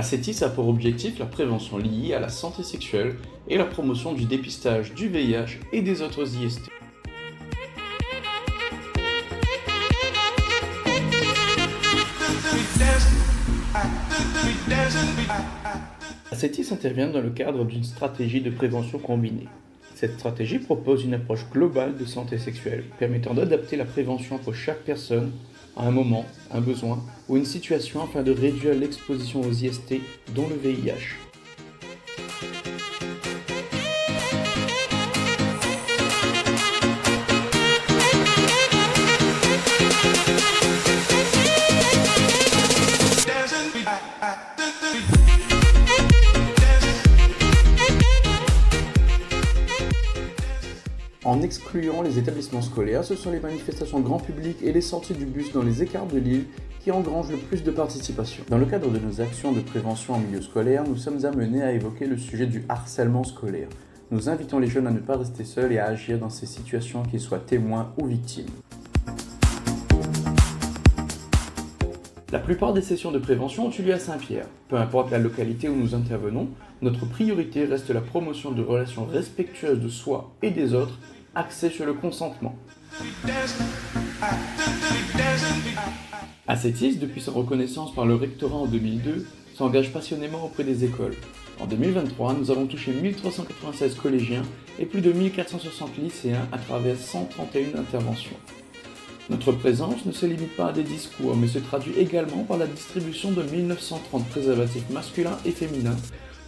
ACETIS a pour objectif la prévention liée à la santé sexuelle et la promotion du dépistage du VIH et des autres IST. ACETIS intervient dans le cadre d'une stratégie de prévention combinée. Cette stratégie propose une approche globale de santé sexuelle, permettant d'adapter la prévention pour chaque personne à un moment, un besoin ou une situation afin de réduire l'exposition aux IST, dont le VIH. En excluant les établissements scolaires, ce sont les manifestations grand public et les sorties du bus dans les écarts de l'île qui engrangent le plus de participation. Dans le cadre de nos actions de prévention en milieu scolaire, nous sommes amenés à évoquer le sujet du harcèlement scolaire. Nous invitons les jeunes à ne pas rester seuls et à agir dans ces situations, qu'ils soient témoins ou victimes. La plupart des sessions de prévention ont eu lieu à Saint-Pierre. Peu importe la localité où nous intervenons, notre priorité reste la promotion de relations respectueuses de soi et des autres, axées sur le consentement. ACETIS, depuis sa reconnaissance par le rectorat en 2002, s'engage passionnément auprès des écoles. En 2023, nous avons touché 1396 collégiens et plus de 1460 lycéens à travers 131 interventions. Notre présence ne se limite pas à des discours, mais se traduit également par la distribution de 1930 préservatifs masculins et féminins,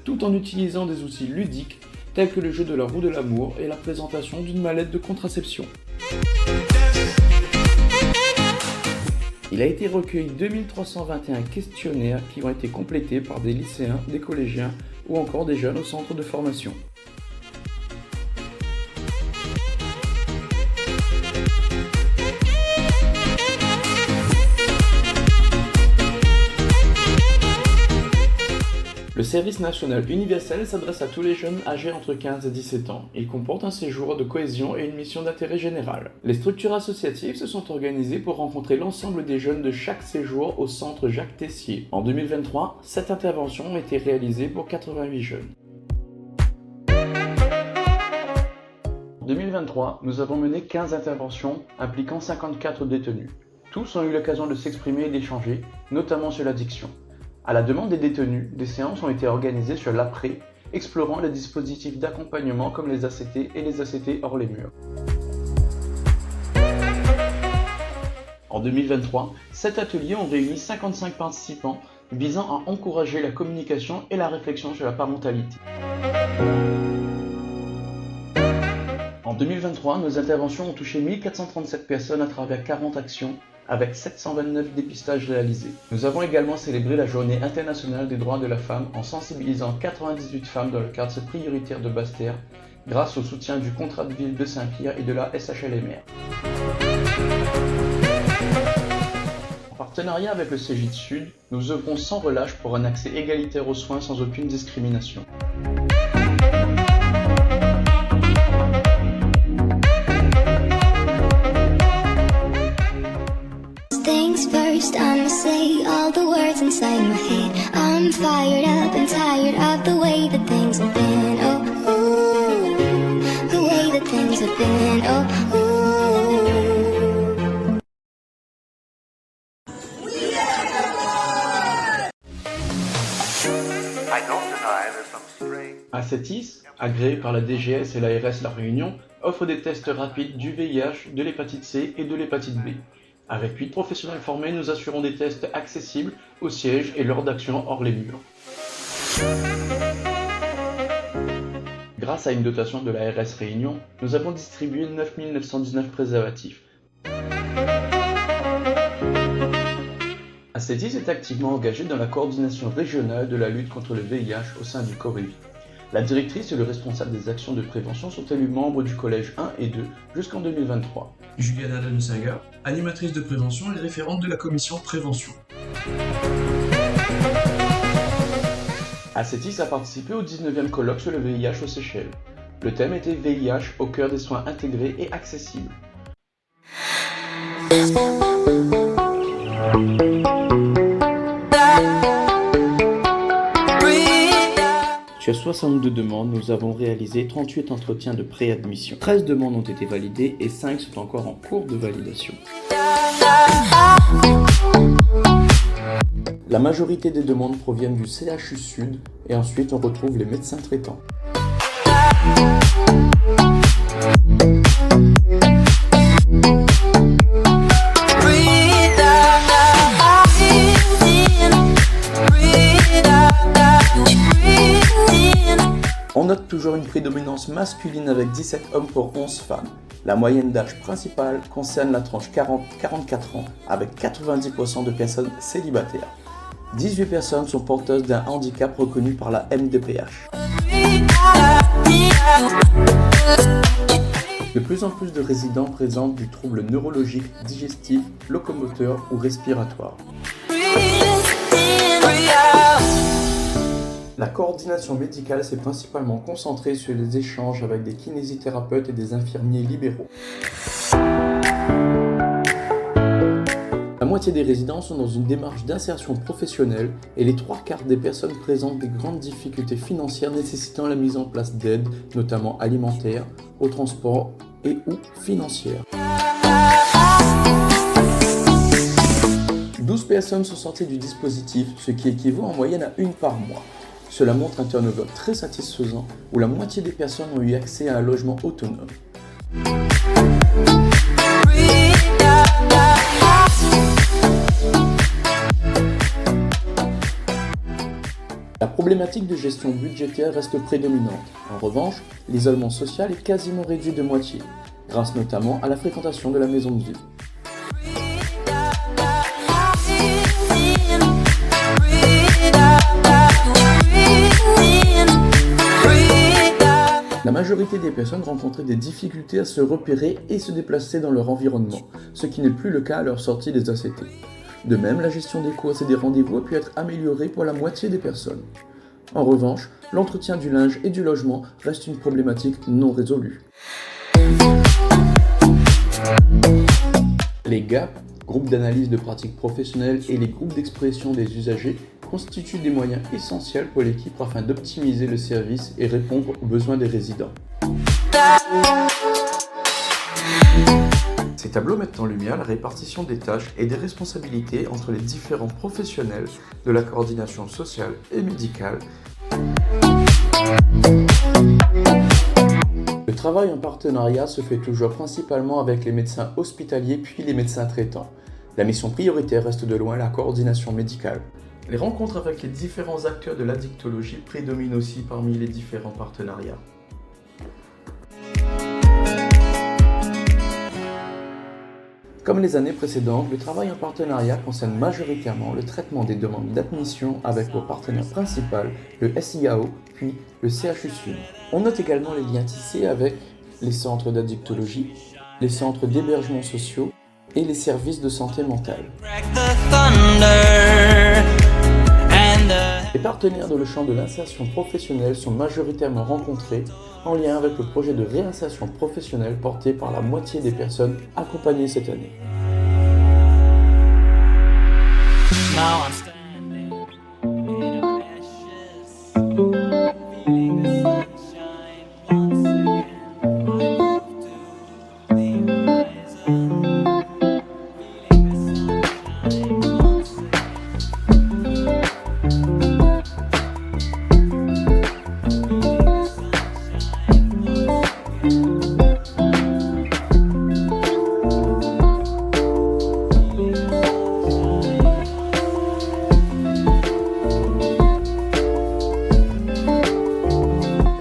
tout en utilisant des outils ludiques tels que le jeu de la roue de l'amour et la présentation d'une mallette de contraception. Il a été recueilli 2321 questionnaires qui ont été complétés par des lycéens, des collégiens ou encore des jeunes au centre de formation. Le service national universel s'adresse à tous les jeunes âgés entre 15 et 17 ans. Il comporte un séjour de cohésion et une mission d'intérêt général. Les structures associatives se sont organisées pour rencontrer l'ensemble des jeunes de chaque séjour au centre Jacques Tessier. En 2023, 7 interventions ont été réalisées pour 88 jeunes. En 2023, nous avons mené 15 interventions impliquant 54 détenus. Tous ont eu l'occasion de s'exprimer et d'échanger, notamment sur l'addiction. À la demande des détenus, des séances ont été organisées sur l'après, explorant les dispositifs d'accompagnement comme les ACT et les ACT hors les murs. En 2023, 7 ateliers ont réuni 55 participants visant à encourager la communication et la réflexion sur la parentalité. En 2023, nos interventions ont touché 1437 personnes à travers 40 actions, avec 729 dépistages réalisés. Nous avons également célébré la Journée internationale des droits de la femme en sensibilisant 98 femmes dans le quartier prioritaire de Basse-Terre grâce au soutien du contrat de ville de Saint-Pierre et de la SHLMR. En partenariat avec le CEGID Sud, nous œuvrons sans relâche pour un accès égalitaire aux soins sans aucune discrimination. Things first, I'ma say all the words inside my head. I'm fired up and tired of the way that things have been. Oh, ooh, the way that things have been. Oh, ooh. ACETIS, agréé par la DGS et l'ARS La Réunion, offre des tests rapides du VIH, de l'hépatite C et de l'hépatite B. Avec 8 professionnels formés, nous assurons des tests accessibles au siège et lors d'actions hors les murs. Grâce à une dotation de la RS Réunion, nous avons distribué 9 919 préservatifs. ACETIS est activement engagé dans la coordination régionale de la lutte contre le VIH au sein du Corévi. La directrice et le responsable des actions de prévention sont élus membres du collège 1 et 2 jusqu'en 2023. Juliana Danusaga, animatrice de prévention et référente de la commission prévention. ACETIS a participé au 19e colloque sur le VIH aux Seychelles. Le thème était VIH au cœur des soins intégrés et accessibles. Sur 62 demandes, nous avons réalisé 38 entretiens de préadmission. 13 demandes ont été validées et 5 sont encore en cours de validation. La majorité des demandes proviennent du CHU Sud et ensuite on retrouve les médecins traitants. On note toujours une prédominance masculine avec 17 hommes pour 11 femmes. La moyenne d'âge principale concerne la tranche 40-44 ans avec 90% de personnes célibataires. 18 personnes sont porteuses d'un handicap reconnu par la MDPH. De plus en plus de résidents présentent du trouble neurologique, digestif, locomoteur ou respiratoire. La coordination médicale s'est principalement concentrée sur les échanges avec des kinésithérapeutes et des infirmiers libéraux. La moitié des résidents sont dans une démarche d'insertion professionnelle et les 3/4 des personnes présentent des grandes difficultés financières nécessitant la mise en place d'aides, notamment alimentaires, au transport et ou financières. 12 personnes sont sorties du dispositif, ce qui équivaut en moyenne à une par mois. Cela montre un turnover très satisfaisant où la moitié des personnes ont eu accès à un logement autonome. La problématique de gestion budgétaire reste prédominante. En revanche, l'isolement social est quasiment réduit de moitié, grâce notamment à la fréquentation de la maison de vie. La majorité des personnes rencontraient des difficultés à se repérer et se déplacer dans leur environnement, ce qui n'est plus le cas à leur sortie des ACT. De même, la gestion des courses et des rendez-vous a pu être améliorée pour la moitié des personnes. En revanche, l'entretien du linge et du logement reste une problématique non résolue. Les GAP, groupes d'analyse de pratiques professionnelles et les groupes d'expression des usagers, constituent des moyens essentiels pour l'équipe afin d'optimiser le service et répondre aux besoins des résidents. Ces tableaux mettent en lumière la répartition des tâches et des responsabilités entre les différents professionnels de la coordination sociale et médicale. Le travail en partenariat se fait toujours principalement avec les médecins hospitaliers puis les médecins traitants. La mission prioritaire reste de loin la coordination médicale. Les rencontres avec les différents acteurs de l'addictologie prédominent aussi parmi les différents partenariats. Comme les années précédentes, le travail en partenariat concerne majoritairement le traitement des demandes d'admission avec pour partenaire principal le SIAO puis le CHU Sud. On note également les liens tissés avec les centres d'addictologie, les centres d'hébergement sociaux et les services de santé mentale. Les partenaires dans le champ de l'insertion professionnelle sont majoritairement rencontrés en lien avec le projet de réinsertion professionnelle porté par la moitié des personnes accompagnées cette année.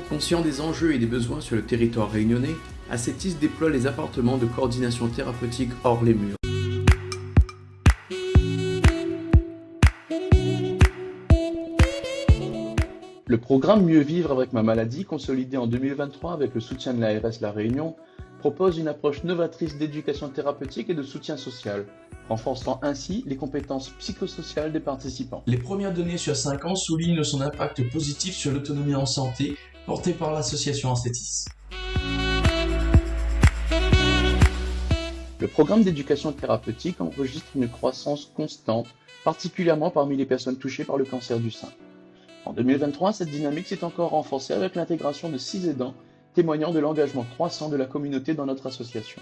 Conscient des enjeux et des besoins sur le territoire réunionnais, Ascetis déploie les appartements de coordination thérapeutique hors les murs. Le programme Mieux vivre avec ma maladie, consolidé en 2023 avec le soutien de l'ARS La Réunion, propose une approche novatrice d'éducation thérapeutique et de soutien social, renforçant ainsi les compétences psychosociales des participants. Les premières données sur 5 ans soulignent son impact positif sur l'autonomie en santé portée par l'association Ascetis. Le programme d'éducation thérapeutique enregistre une croissance constante, particulièrement parmi les personnes touchées par le cancer du sein. En 2023, cette dynamique s'est encore renforcée avec l'intégration de 6 aidants, témoignant de l'engagement croissant de la communauté dans notre association.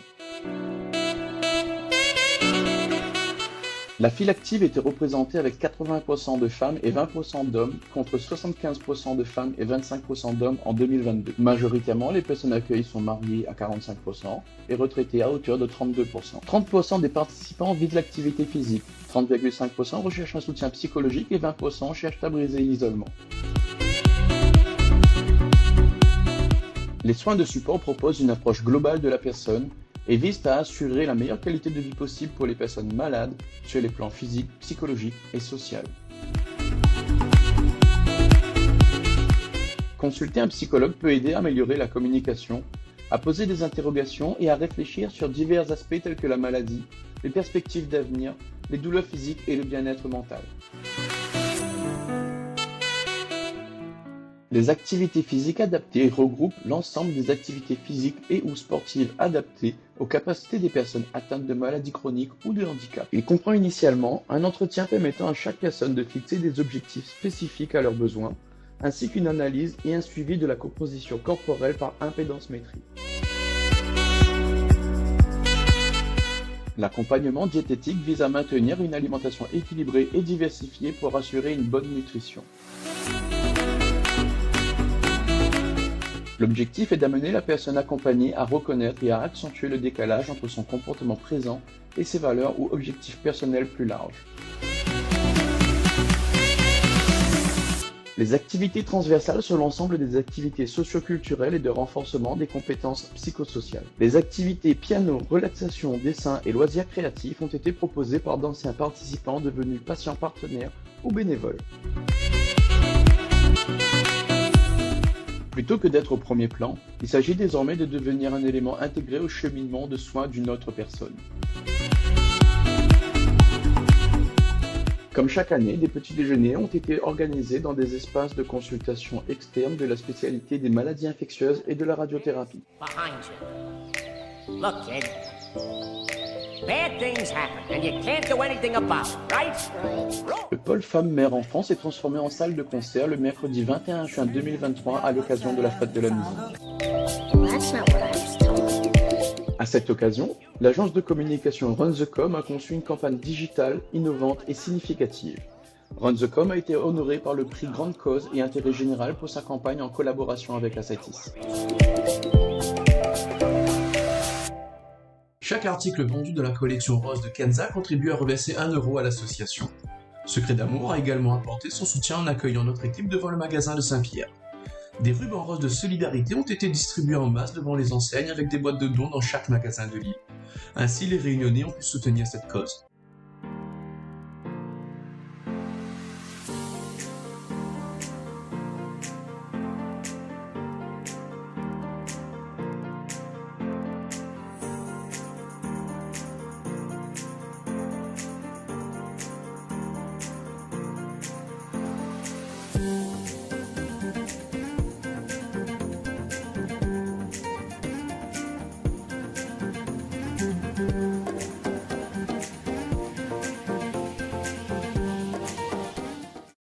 La file active était représentée avec 80% de femmes et 20% d'hommes, contre 75% de femmes et 25% d'hommes en 2022. Majoritairement, les personnes accueillies sont mariées à 45% et retraitées à hauteur de 32%. 30% des participants visent l'activité physique, 30,5% recherchent un soutien psychologique et 20% cherchent à briser l'isolement. Les soins de support proposent une approche globale de la personne et visent à assurer la meilleure qualité de vie possible pour les personnes malades sur les plans physiques, psychologiques et social. Consulter un psychologue peut aider à améliorer la communication, à poser des interrogations et à réfléchir sur divers aspects tels que la maladie, les perspectives d'avenir, les douleurs physiques et le bien-être mental. Les activités physiques adaptées regroupent l'ensemble des activités physiques et ou sportives adaptées aux capacités des personnes atteintes de maladies chroniques ou de handicap. Il comprend initialement un entretien permettant à chaque personne de fixer des objectifs spécifiques à leurs besoins, ainsi qu'une analyse et un suivi de la composition corporelle par impédance-métrie. L'accompagnement diététique vise à maintenir une alimentation équilibrée et diversifiée pour assurer une bonne nutrition. L'objectif est d'amener la personne accompagnée à reconnaître et à accentuer le décalage entre son comportement présent et ses valeurs ou objectifs personnels plus larges. Les activités transversales sont l'ensemble des activités socio-culturelles et de renforcement des compétences psychosociales. Les activités piano, relaxation, dessin et loisirs créatifs ont été proposées par d'anciens participants devenus patients partenaires ou bénévoles. Plutôt que d'être au premier plan, il s'agit désormais de devenir un élément intégré au cheminement de soins d'une autre personne. Comme chaque année, des petits déjeuners ont été organisés dans des espaces de consultation externes de la spécialité des maladies infectieuses et de la radiothérapie. Behind you. Look, kid. Bad things happen, and you can't do anything about it, right? Le pôle femmes-mères-enfants s'est transformé en salle de concert le mercredi 21 juin 2023 à l'occasion de la fête de la musique. That's not what I was told. À cette occasion, l'agence de communication Run the Com a conçu une campagne digitale, innovante et significative. Run the Com a été honoré par le prix Grande Cause et Intérêt Général pour sa campagne en collaboration avec Assatis. Chaque article vendu de la collection rose de Kenza contribue à reverser 1 € à l'association. Secret d'Amour a également apporté son soutien en accueillant notre équipe devant le magasin de Saint-Pierre. Des rubans roses de solidarité ont été distribués en masse devant les enseignes avec des boîtes de dons dans chaque magasin de l'île. Ainsi, les réunionnais ont pu soutenir cette cause.